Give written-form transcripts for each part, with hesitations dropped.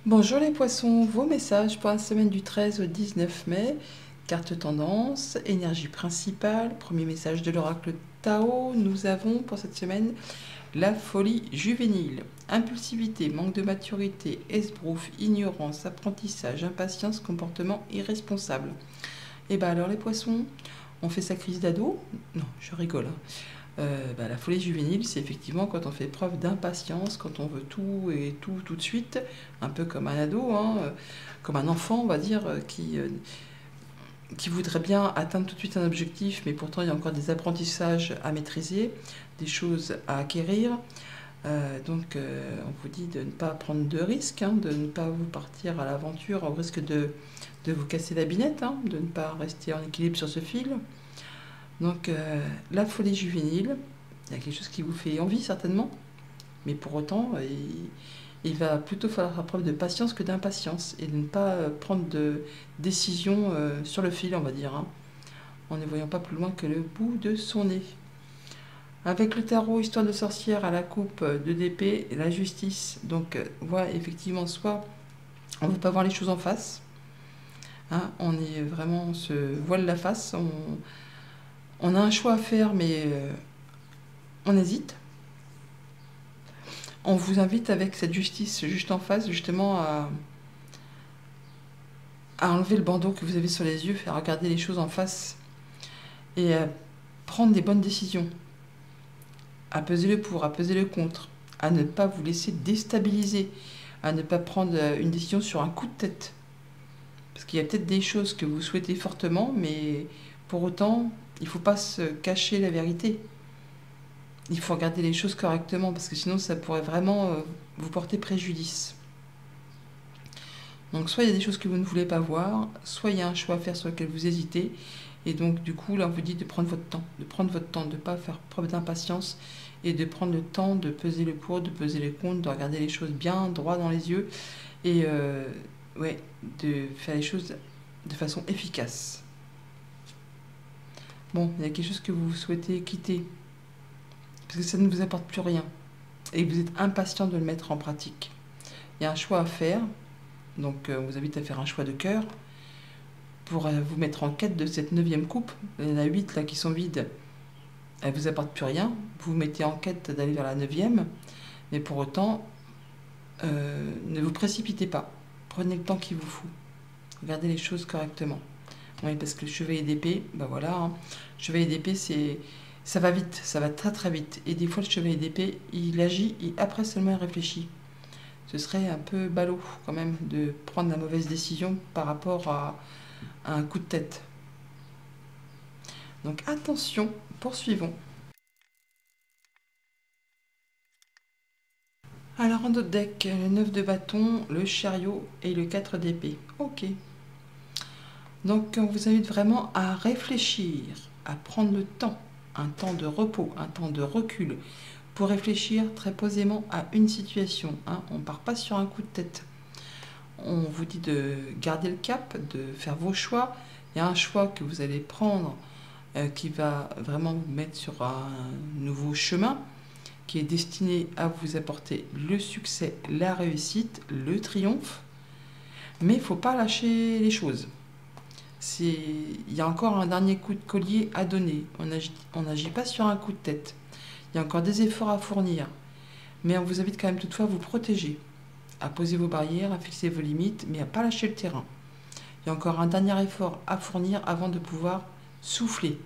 Bonjour les poissons, vos messages pour la semaine du 13 au 19 mai. Carte tendance, énergie principale, premier message de l'oracle Tao. Nous avons pour cette semaine la folie juvénile. Impulsivité, manque de maturité, esbrouf, ignorance, apprentissage, impatience, comportement irresponsable. Et bah alors les poissons, on fait sa crise d'ado? Non, je rigole. La folie juvénile, c'est effectivement quand on fait preuve d'impatience, quand on veut tout et tout de suite, un peu comme un ado, hein, comme un enfant, on va dire, qui voudrait bien atteindre tout de suite un objectif, mais pourtant il y a encore des apprentissages à maîtriser, des choses à acquérir. On vous dit de ne pas prendre de risques, hein, de ne pas vous partir à l'aventure au risque de vous casser la binette, hein, de ne pas rester en équilibre sur ce fil. La folie juvénile, il y a quelque chose qui vous fait envie certainement, mais pour autant, il va plutôt falloir faire preuve de patience que d'impatience et de ne pas prendre de décision sur le fil, on va dire, hein, en ne voyant pas plus loin que le bout de son nez. Avec le tarot Histoire de sorcière à la coupe de d'épée, la justice, voit effectivement soit on ne veut pas voir les choses en face, hein, on se voile la face, on a un choix à faire, mais on hésite. On vous invite avec cette justice juste en face, justement, à enlever le bandeau que vous avez sur les yeux, à regarder les choses en face et à prendre des bonnes décisions, à peser le pour, à peser le contre, à ne pas vous laisser déstabiliser, à ne pas prendre une décision sur un coup de tête. Parce qu'il y a peut-être des choses que vous souhaitez fortement, mais pour autant, il ne faut pas se cacher la vérité. Il faut regarder les choses correctement, parce que sinon ça pourrait vraiment vous porter préjudice. Donc soit il y a des choses que vous ne voulez pas voir, soit il y a un choix à faire sur lequel vous hésitez, et donc du coup là on vous dit de prendre votre temps, de ne pas faire preuve d'impatience, et de prendre le temps de peser le pour, de peser les contre, de regarder les choses bien droit dans les yeux, et de faire les choses de façon efficace. Bon, il y a quelque chose que vous souhaitez quitter, parce que ça ne vous apporte plus rien, et vous êtes impatient de le mettre en pratique. Il y a un choix à faire, donc on vous invite à faire un choix de cœur, pour vous mettre en quête de cette 9e coupe. Il y en a 8 là qui sont vides, elles ne vous apportent plus rien, vous vous mettez en quête d'aller vers la 9e, mais pour autant, ne vous précipitez pas, prenez le temps qu'il vous faut, regardez les choses correctement. Oui, parce que le chevalier d'épée, voilà, hein, chevalier d'épée, ça va vite, ça va très très vite, et des fois le chevalier d'épée, il agit et après seulement il réfléchit. Ce serait un peu ballot quand même de prendre la mauvaise décision par rapport à un coup de tête. Donc attention, poursuivons. Alors en d'autres deck, le 9 de bâton, le chariot et le 4 d'épée. Ok. Donc on vous invite vraiment à réfléchir, à prendre le temps, un temps de repos, un temps de recul, pour réfléchir très posément à une situation. Hein. On ne part pas sur un coup de tête. On vous dit de garder le cap, de faire vos choix. Il y a un choix que vous allez prendre qui va vraiment vous mettre sur un nouveau chemin qui est destiné à vous apporter le succès, la réussite, le triomphe. Mais il ne faut pas lâcher les choses. Il y a encore un dernier coup de collier à donner. On n'agit pas sur un coup de tête. Il y a encore des efforts à fournir. Mais on vous invite quand même toutefois à vous protéger, à poser vos barrières, à fixer vos limites, mais à ne pas lâcher le terrain. Il y a encore un dernier effort à fournir avant de pouvoir souffler.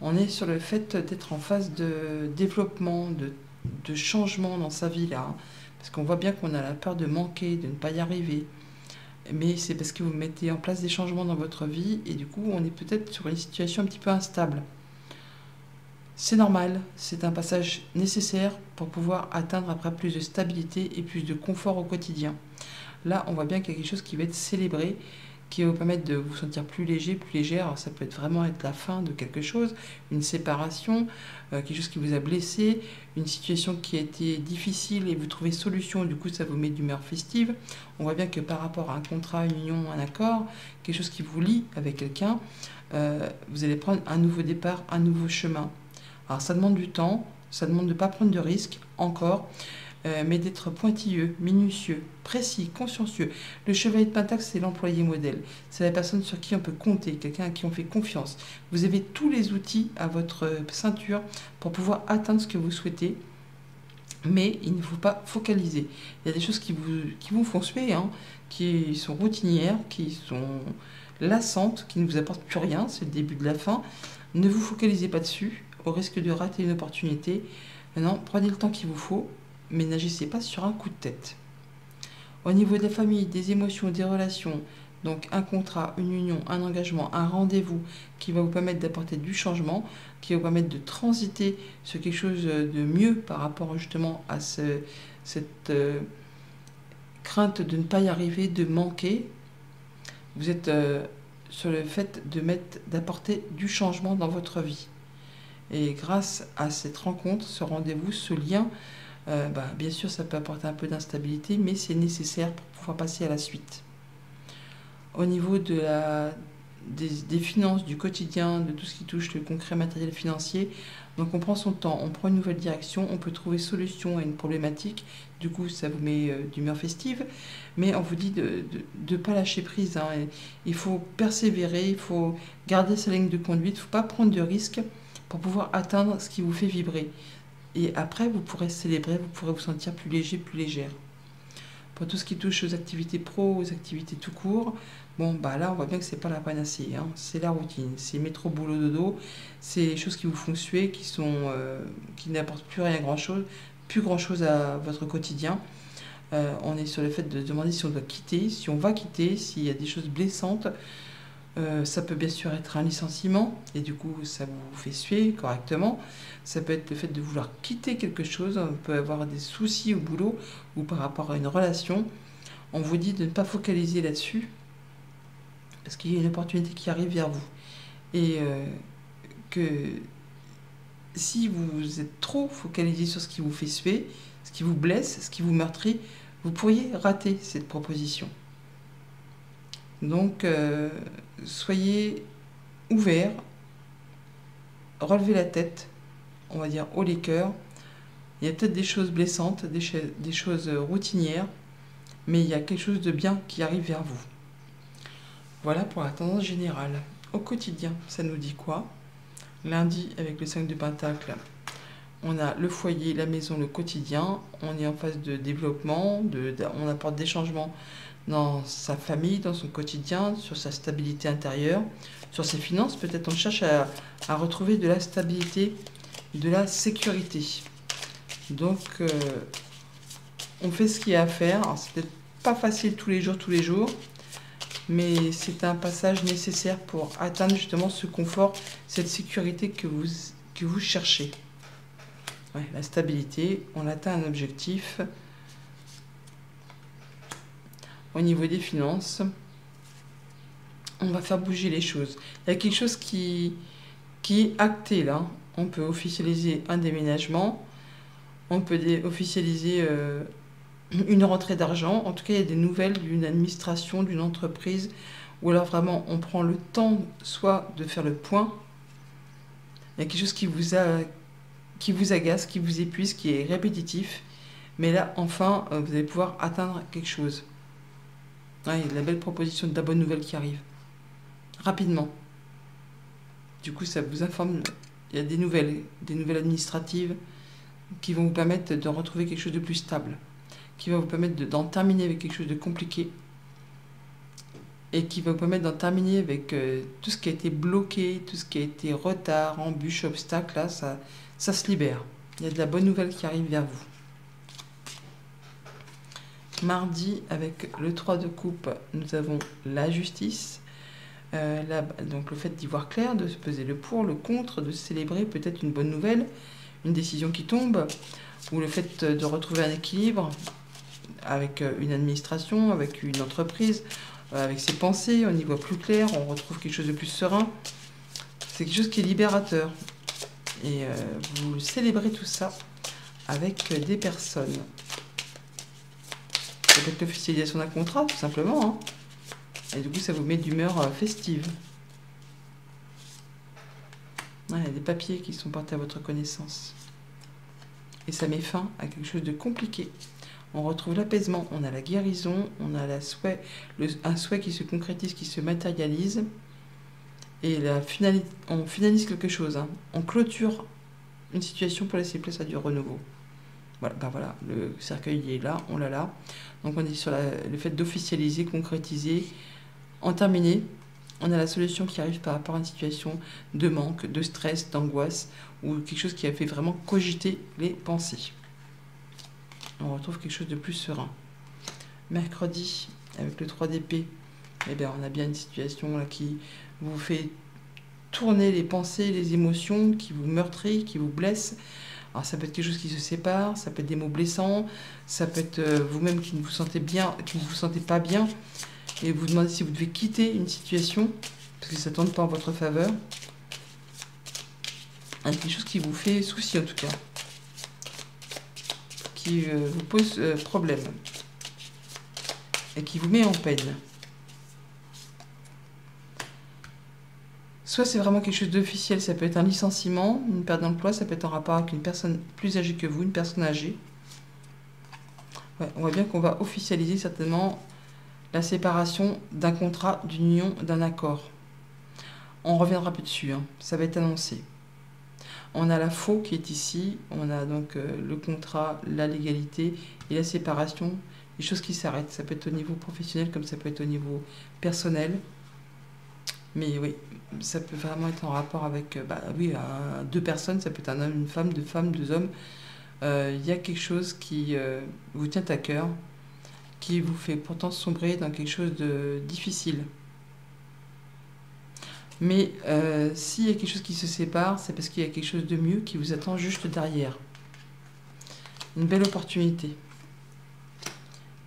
On est sur le fait d'être en phase de développement, de changement dans sa vie là. Parce qu'on voit bien qu'on a la peur de manquer, de ne pas y arriver. Mais c'est parce que vous mettez en place des changements dans votre vie et du coup on est peut-être sur une situation un petit peu instable. C'est normal, c'est un passage nécessaire pour pouvoir atteindre après plus de stabilité et plus de confort au quotidien. Là on voit bien qu'il y a quelque chose qui va être célébré, qui va vous permettre de vous sentir plus léger, plus légère. Alors, ça peut vraiment être la fin de quelque chose, une séparation, quelque chose qui vous a blessé, une situation qui a été difficile et vous trouvez solution, du coup ça vous met d'humeur festive. On voit bien que par rapport à un contrat, une union, un accord, quelque chose qui vous lie avec quelqu'un, vous allez prendre un nouveau départ, un nouveau chemin. Alors ça demande du temps, ça demande de ne pas prendre de risques encore, mais d'être pointilleux, minutieux, précis, consciencieux. Le chevalier de Pentacle, c'est l'employé modèle. C'est la personne sur qui on peut compter, quelqu'un à qui on fait confiance. Vous avez tous les outils à votre ceinture pour pouvoir atteindre ce que vous souhaitez, mais il ne faut pas focaliser. Il y a des choses qui vous font suer, hein, qui sont routinières, qui sont lassantes, qui ne vous apportent plus rien, c'est le début de la fin. Ne vous focalisez pas dessus, au risque de rater une opportunité. Maintenant, prenez le temps qu'il vous faut, mais n'agissez pas sur un coup de tête. Au niveau de la famille, des émotions, des relations, donc un contrat, une union, un engagement, un rendez-vous qui va vous permettre d'apporter du changement, qui va vous permettre de transiter sur quelque chose de mieux par rapport justement à cette crainte de ne pas y arriver, de manquer. Vous êtes sur le fait d'apporter du changement dans votre vie. Et grâce à cette rencontre, ce rendez-vous, ce lien, bien sûr, ça peut apporter un peu d'instabilité, mais c'est nécessaire pour pouvoir passer à la suite. Au niveau des finances, du quotidien, de tout ce qui touche le concret matériel financier, donc on prend son temps, on prend une nouvelle direction, on peut trouver solution à une problématique, du coup ça vous met d'humeur festive, mais on vous dit de ne pas lâcher prise, hein. Il faut persévérer, il faut garder sa ligne de conduite, il ne faut pas prendre de risques pour pouvoir atteindre ce qui vous fait vibrer. Et après, vous pourrez célébrer, vous pourrez vous sentir plus léger, plus légère. Pour tout ce qui touche aux activités pro, aux activités tout court, là, on voit bien que c'est pas la panacée, hein. C'est la routine, c'est métro, boulot, dodo, c'est les choses qui vous font suer, qui n'apportent plus rien plus grand chose à votre quotidien. On est sur le fait de demander si on doit quitter, si on va quitter, s'il y a des choses blessantes. Ça peut bien sûr être un licenciement, et du coup ça vous fait suer correctement. Ça peut être le fait de vouloir quitter quelque chose, on peut avoir des soucis au boulot ou par rapport à une relation. On vous dit de ne pas focaliser là-dessus, parce qu'il y a une opportunité qui arrive vers vous. Et que si vous êtes trop focalisé sur ce qui vous fait suer, ce qui vous blesse, ce qui vous meurtrit, vous pourriez rater cette proposition. Donc, soyez ouverts, relevez la tête, on va dire haut les cœurs. Il y a peut-être des choses blessantes, des choses routinières, mais il y a quelque chose de bien qui arrive vers vous. Voilà pour la tendance générale. Au quotidien, ça nous dit quoi? Lundi, avec le 5 de Pentacle, on a le foyer, la maison, le quotidien. On est en phase de développement, on apporte des changements dans sa famille, dans son quotidien, sur sa stabilité intérieure, sur ses finances. Peut-être on cherche à retrouver de la stabilité, de la sécurité. Donc, on fait ce qu'il y a à faire. Alors, c'est peut-être pas facile tous les jours, mais c'est un passage nécessaire pour atteindre justement ce confort, cette sécurité que vous cherchez. Ouais, la stabilité, on atteint un objectif. Au niveau des finances, on va faire bouger les choses. Il y a quelque chose qui est acté là. On peut officialiser un déménagement, on peut officialiser une rentrée d'argent. En tout cas, il y a des nouvelles d'une administration, d'une entreprise, où alors vraiment on prend le temps soit de faire le point. Il y a quelque chose qui vous agace, qui vous épuise, qui est répétitif. Mais là, enfin, vous allez pouvoir atteindre quelque chose. Ouais, il y a de la belle proposition, de la bonne nouvelle qui arrive. Rapidement. Du coup, ça vous informe. Il y a des nouvelles administratives qui vont vous permettre de retrouver quelque chose de plus stable, qui va vous permettre d'en terminer avec quelque chose de compliqué et qui va vous permettre d'en terminer avec tout ce qui a été bloqué, tout ce qui a été retard, embûche, obstacle. Là, ça se libère. Il y a de la bonne nouvelle qui arrive vers vous. Mardi, avec le 3 de coupe, nous avons la justice. Donc le fait d'y voir clair, de se peser le pour, le contre, de célébrer peut-être une bonne nouvelle, une décision qui tombe, ou le fait de retrouver un équilibre avec une administration, avec une entreprise, avec ses pensées, on y voit plus clair, on retrouve quelque chose de plus serein. C'est quelque chose qui est libérateur. Et vous célébrez tout ça avec des personnes. Peut-être l'officialisation d'un contrat, tout simplement, hein. Et du coup, ça vous met d'humeur festive. Ouais, il y a des papiers qui sont portés à votre connaissance. et ça met fin à quelque chose de compliqué. On retrouve l'apaisement, on a la guérison, on a un souhait qui se concrétise, qui se matérialise. Et on finalise quelque chose. Hein. On clôture une situation pour laisser place à du renouveau. Voilà, ben voilà, le cercueil est là, on l'a là. Donc on est sur le fait d'officialiser, concrétiser, en terminer. On a la solution qui arrive par rapport à une situation de manque, de stress, d'angoisse, ou quelque chose qui a fait vraiment cogiter les pensées. On retrouve quelque chose de plus serein. Mercredi, avec le 3 d'épée, eh bien, on a bien une situation là, qui vous fait tourner les pensées, les émotions, qui vous meurtrit, qui vous blesse. Alors ça peut être quelque chose qui se sépare, ça peut être des mots blessants, ça peut être vous-même qui ne vous sentez bien, qui ne vous sentez pas bien, et vous demandez si vous devez quitter une situation, parce que ça ne tourne pas en votre faveur. Quelque chose qui vous fait souci en tout cas, qui vous pose problème, et qui vous met en peine. Soit c'est vraiment quelque chose d'officiel, ça peut être un licenciement, une perte d'emploi, ça peut être en rapport avec une personne plus âgée que vous, une personne âgée. Ouais, on voit bien qu'on va officialiser certainement la séparation d'un contrat, d'une union, d'un accord. On reviendra plus dessus, hein. Ça va être annoncé. On a la faux qui est ici, on a donc le contrat, la légalité et la séparation, les choses qui s'arrêtent. Ça peut être au niveau professionnel comme ça peut être au niveau personnel. Mais oui, ça peut vraiment être en rapport avec deux personnes, ça peut être un homme, une femme, deux femmes, deux hommes. Il y a quelque chose qui vous tient à cœur, qui vous fait pourtant sombrer dans quelque chose de difficile. Mais s'il y a quelque chose qui se sépare, c'est parce qu'il y a quelque chose de mieux qui vous attend juste derrière. Une belle opportunité.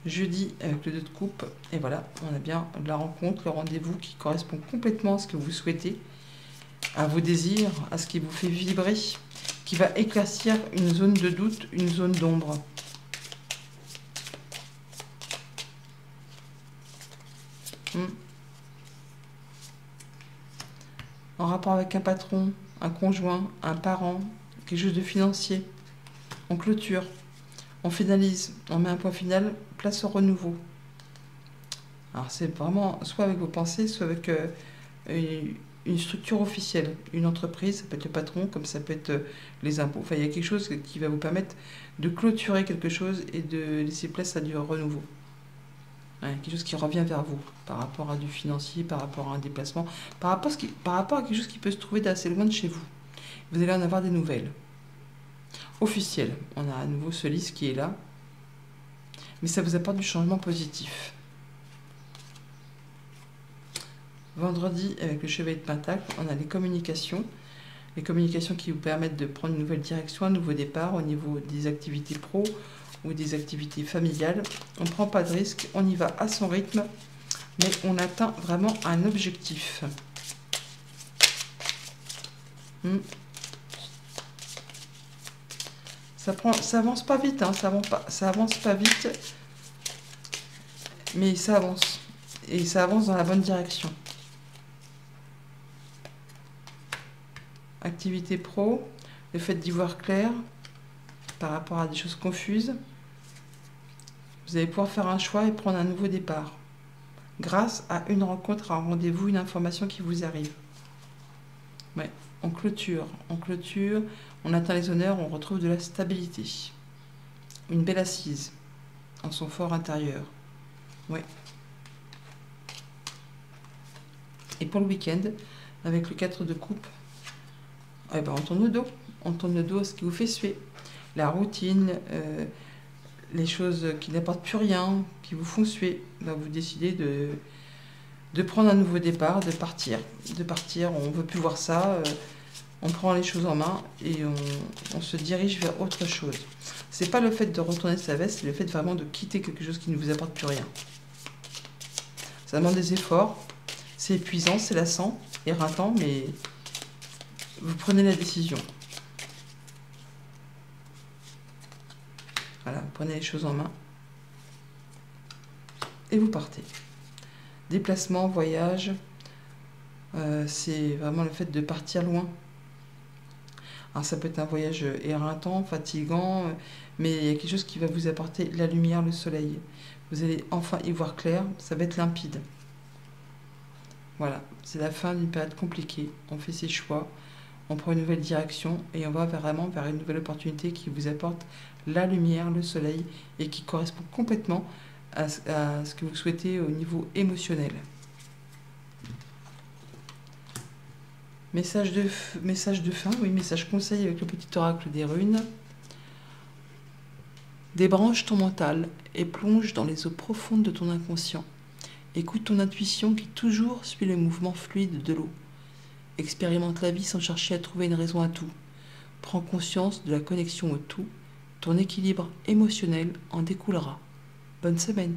Jeudi avec le 2 de coupe, et voilà, on a bien la rencontre, le rendez-vous qui correspond complètement à ce que vous souhaitez, à vos désirs, à ce qui vous fait vibrer, qui va éclaircir une zone de doute, une zone d'ombre. En rapport avec un patron, un conjoint, un parent, quelque chose de financier, on clôture. On finalise, on met un point final, place au renouveau. Alors c'est vraiment soit avec vos pensées, soit avec une structure officielle, une entreprise, ça peut être le patron, comme ça peut être les impôts. Enfin, il y a quelque chose qui va vous permettre de clôturer quelque chose et de laisser place à du renouveau. Ouais, quelque chose qui revient vers vous, par rapport à du financier, par rapport à un déplacement, par rapport à quelque chose qui peut se trouver d'assez loin de chez vous. Vous allez en avoir des nouvelles. Officiel, on a à nouveau ce lys qui est là, mais ça vous apporte du changement positif. Vendredi, avec le chevalier de Pentacle, on a les communications qui vous permettent de prendre une nouvelle direction, un nouveau départ au niveau des activités pro ou des activités familiales. On ne prend pas de risque, on y va à son rythme, mais on atteint vraiment un objectif. Ça avance pas vite, hein, ça avance pas vite, mais ça avance. Et ça avance dans la bonne direction. Activité pro, le fait d'y voir clair par rapport à des choses confuses. Vous allez pouvoir faire un choix et prendre un nouveau départ. Grâce à une rencontre, un rendez-vous, une information qui vous arrive. Ouais, on clôture, on atteint les honneurs, on retrouve de la stabilité. Une belle assise en son fort intérieur. Ouais. Et pour le week-end, avec le 4 de coupe, eh ben on tourne le dos. On tourne le dos à ce qui vous fait suer. La routine, les choses qui n'apportent plus rien, qui vous font suer. Ben vous décidez de prendre un nouveau départ, de partir. On ne veut plus voir ça. On prend les choses en main et on se dirige vers autre chose. C'est pas le fait de retourner sa veste, c'est le fait vraiment de quitter quelque chose qui ne vous apporte plus rien. Ça demande des efforts, c'est épuisant, c'est lassant, éreintant, mais vous prenez la décision. Voilà, vous prenez les choses en main et vous partez. Déplacement, voyage, c'est vraiment le fait de partir loin. Alors ça peut être un voyage éreintant, fatigant, mais il y a quelque chose qui va vous apporter la lumière, le soleil. Vous allez enfin y voir clair, ça va être limpide. Voilà, c'est la fin d'une période compliquée. On fait ses choix, on prend une nouvelle direction et on va vraiment vers une nouvelle opportunité qui vous apporte la lumière, le soleil et qui correspond complètement à ce que vous souhaitez au niveau émotionnel. Message de fin, oui, message conseil avec le petit oracle des runes. Débranche ton mental et plonge dans les eaux profondes de ton inconscient. Écoute ton intuition qui toujours suit le mouvement fluide de l'eau. Expérimente la vie sans chercher à trouver une raison à tout. Prends conscience de la connexion au tout. Ton équilibre émotionnel en découlera. Bonne semaine.